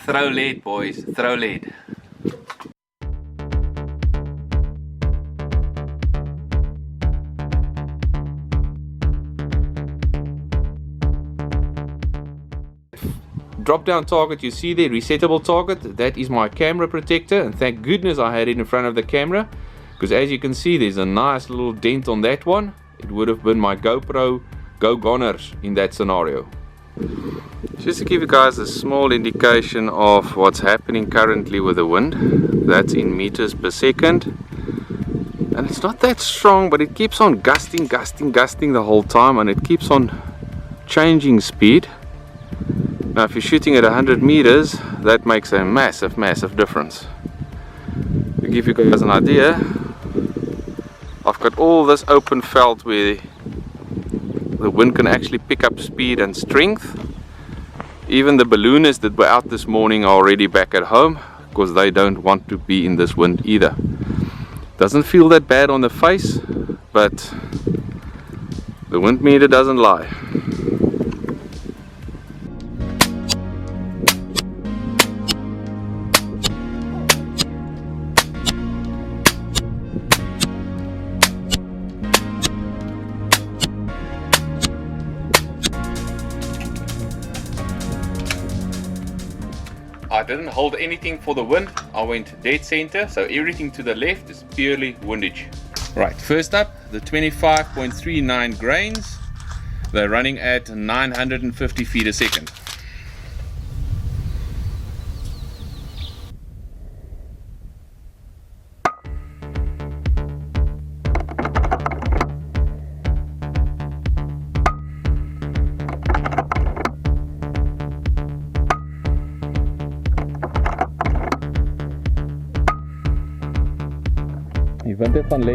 Throw lead, boys, throw lead. Drop down target, you see there, resettable target, that is my camera protector, and thank goodness I had it in front of the camera, because as you can see there's a nice little dent on that one. It would have been my GoPro Go Goners in that scenario. Just to give you guys a small indication of what's happening currently with the wind, that's in meters per second, and it's not that strong, but it keeps on gusting the whole time, and it keeps on changing speed. Now if you're shooting at 100 meters, that makes a massive difference. To give you guys an idea, I've got all this open veld where the wind can actually pick up speed and strength. Even the balloonists that were out this morning are already back at home because they don't want to be in this wind either. Doesn't feel that bad on the face, but the wind meter doesn't lie. I didn't hold anything for the wind, I went dead center, so everything to the left is purely windage. Right, first up, the 25.39 grains, they're running at 950 feet a second. Die wind het van lê.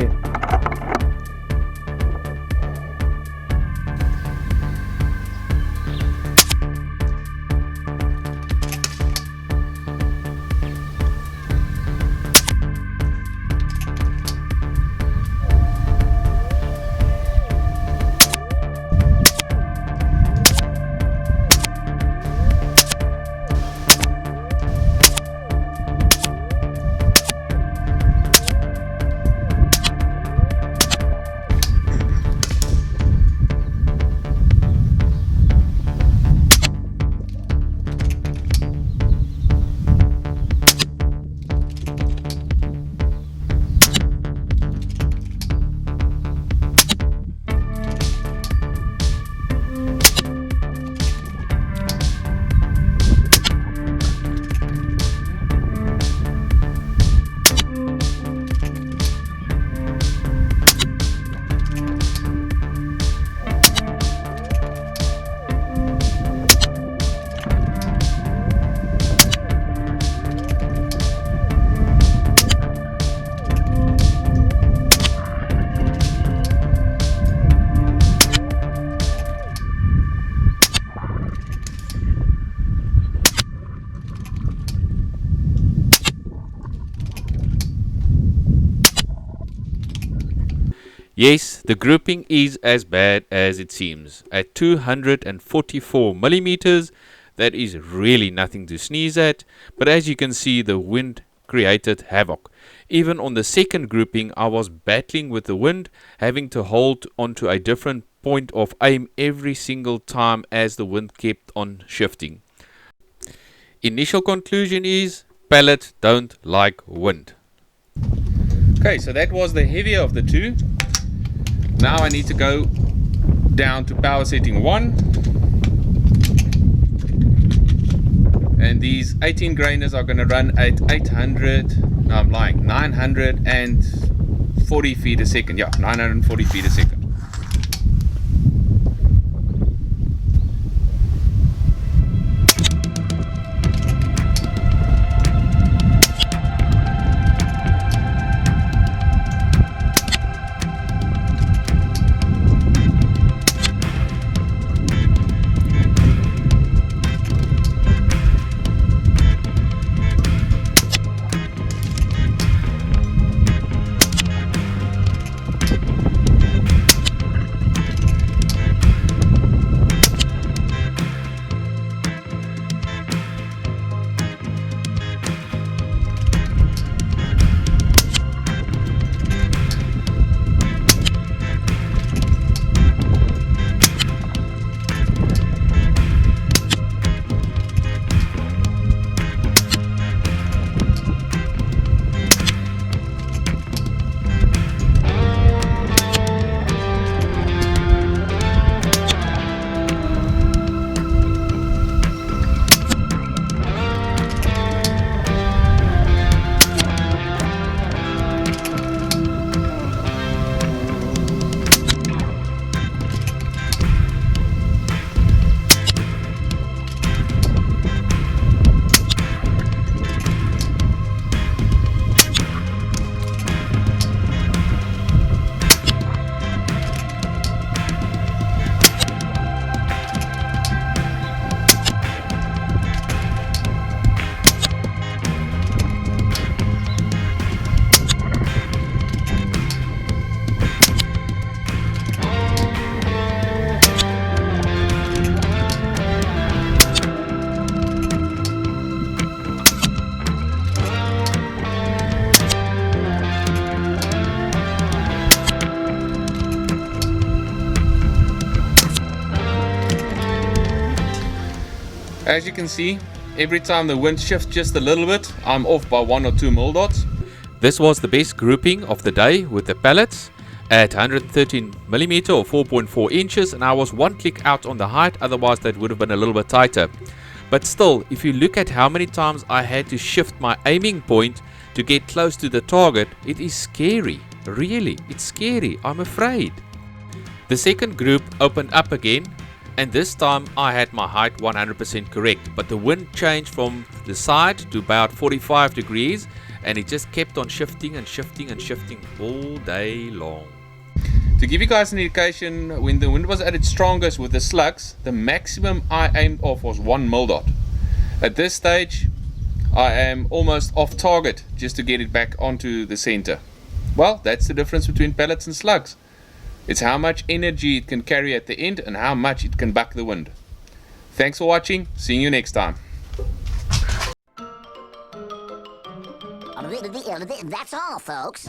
Yes, the grouping is as bad as it seems. At 244 millimeters, that is really nothing to sneeze at, but as you can see, the wind created havoc. Even on the second grouping, I was battling with the wind, having to hold onto a different point of aim every single time as the wind kept on shifting. Initial conclusion is, pellets don't like wind. Okay, so that was the heavier of the two. Now I need to go down to power setting 1, and these 18 grainers are going to run at 940 feet a second. Yeah, 940 feet a second. As you can see, every time the wind shifts just a little bit, I'm off by 1 or 2 mil dots. This was the best grouping of the day with the pellets at 113mm or 4.4 inches, and I was 1 click out on the height, otherwise that would have been a little bit tighter. But still, if you look at how many times I had to shift my aiming point to get close to the target, it is scary. Really, it's scary. I'm afraid. The second group opened up again, and this time I had my height 100% correct, but the wind changed from the side to about 45 degrees, and it just kept on shifting and shifting and shifting all day long. To give you guys an indication, when the wind was at its strongest with the slugs, the maximum I aimed off was 1 mil dot. At this stage, I am almost off target just to get it back onto the center. Well, that's the difference between pellets and slugs. It's how much energy it can carry at the end and how much it can buck the wind. Thanks for watching. See you next time. That's all, folks.